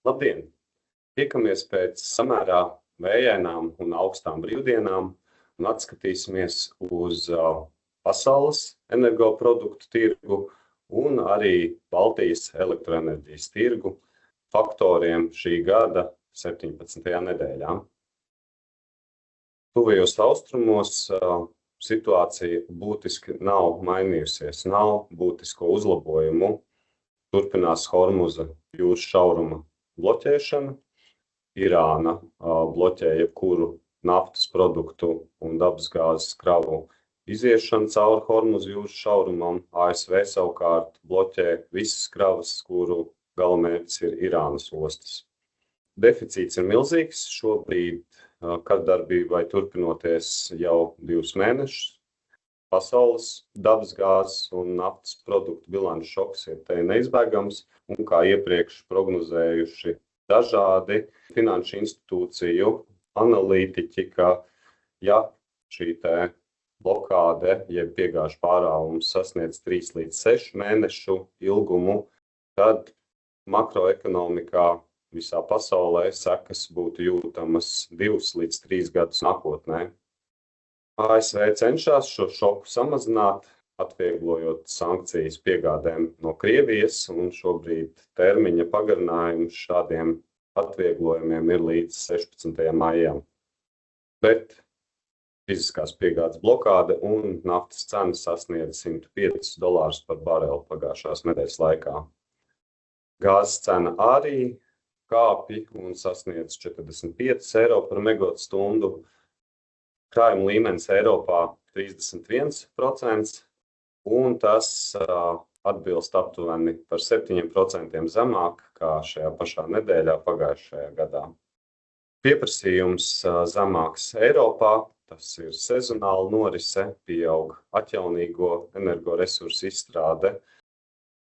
Labdien! Tiekamies pēc samērā vējainām un augstām brīvdienām un atskatīsimies uz pasaules energoproduktu tirgu un arī Baltijas elektroenerģijas tirgu faktoriem šī gada 17. nedēļā. Tuvajos austrumos situācija būtiski nav mainījusies, nav būtisko uzlabojumu. Turpinās Hormuza jūras šauruma bloķēšana. Irāna bloķē jebkuru naftas produktu un dabasgāzes kravu iziešanu cauri Hormuza jūras šaurumam. ASV savukārt bloķē visas kravas, kuru galamērķis ir Irānas ostas. Deficīts ir milzīgs. Šobrīd kardarbībai turpinoties jau 2 mēnešus. Pasaules dabasgāzes un naftas produktu bilanču šoks ir te neizbēgams, un kā iepriekš prognozējuši dažādi finanšu institūciju analītiķi, ka ja šī te blokāde, jeb piegāžu pārāvums sasniedz 3 līdz 6 mēnešu ilgumu, tad makroekonomikā visā pasaulē sekas būtu jūtamas 2 līdz 3 gadus nākotnē. ASV cenšas šo šoku samazināt, atvieglojot sankcijas piegādēm no Krievijas, un šobrīd termiņa pagarinājums šādiem atvieglojumiem ir līdz 16. maijam. Bet fiziskās piegādes blokāde un naftas cena sasniedz $105 par barelu pagājušās nedēļas laikā. Gāzes cena arī kāpj un sasniedz €45 par megawatstundu. Krājuma līmenis Eiropā 31%, un tas atbilst aptuveni par 7% zemāk kā šajā pašā nedēļā pagājušajā gadā. Pieprasījums zemāks Eiropā, tas ir sezonāla norise, pieaug atjaunīgo energoresursu izstrāde.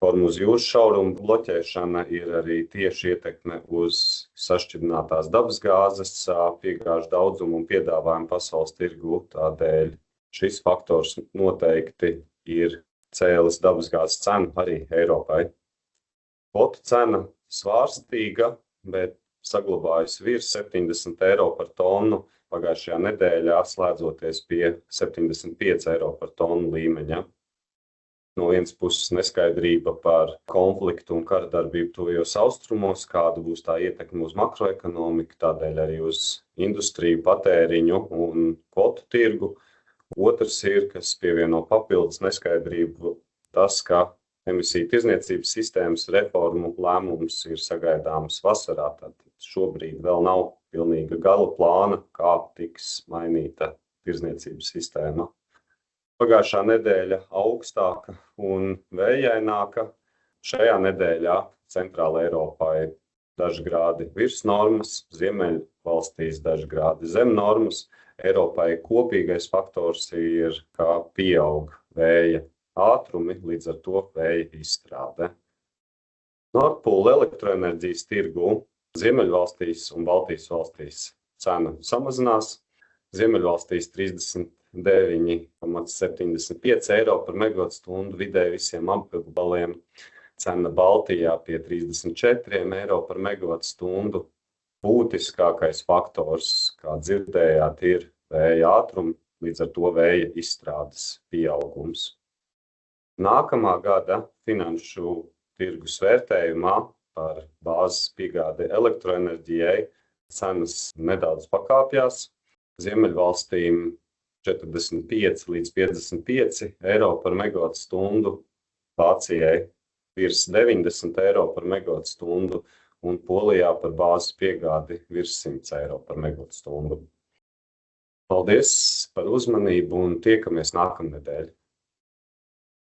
Hormuza jūras šauruma bloķēšana ir arī tieši ietekme uz sašķidrinātās dabasgāzes piegāžu daudzumu un piedāvājumu pasaules tirgu. Tādēļ šis faktors noteikti ir cēlis dabasgāzes cenu arī Eiropai. Kvotu cena svārstīga, bet saglabājas virs €70 par tonu pagājušajā nedēļā, slēdzoties pie €75 par tonu līmeņa. No vienas puses neskaidrība par konfliktu un kardarbību tuvajos austrumos, kāda būs tā ietekme uz makroekonomiku, tādēļ arī uz industriju, patēriņu un kvotu tirgu. Otrs ir, kas pievieno papildus neskaidrību, tas, ka emisiju tirdzniecības sistēmas reformu lēmums ir sagaidāms vasarā. Tad šobrīd vēl nav pilnīga gala plāna, kā tiks mainīta tirdzniecības sistēma. Pagājušā nedēļa augstāka un vējaināka. Šajā nedēļā Centrāla Eiropā ir daži grādi virs normas, Ziemeļvalstīs daži grādi zem normas. Eiropai kopīgais faktors ir, kā pieaug vēja ātrumi, līdz ar to vēja izstrāde. Nord Pool elektroenerģijas tirgu Ziemeļvalstīs un Baltijas valstīs cena samazinās. Ziemeļvalstīs 39,75 eiro par megawatstundu vidēji visiem apgabaliem. Cena Baltijā pie 34 eiro par megawatstundu. Būtiskākais faktors, kā dzirdējāt, ir vēja ātrumi, līdz ar to vēja izstrādes pieaugums. Nākamā gada finanšu tirgus vērtējumā par bāzes piegādi elektroenerģijai cenas nedaudz pakāpjās. Ziemeļvalstīm 45 līdz 55 eiro par megawatstundu, Vācijai virs 90 eiro par megawatstundu un Polijā par bāzes piegādi virs 100 eiro par megawatstundu. Paldies par uzmanību un tiekamies nākamnedēļ!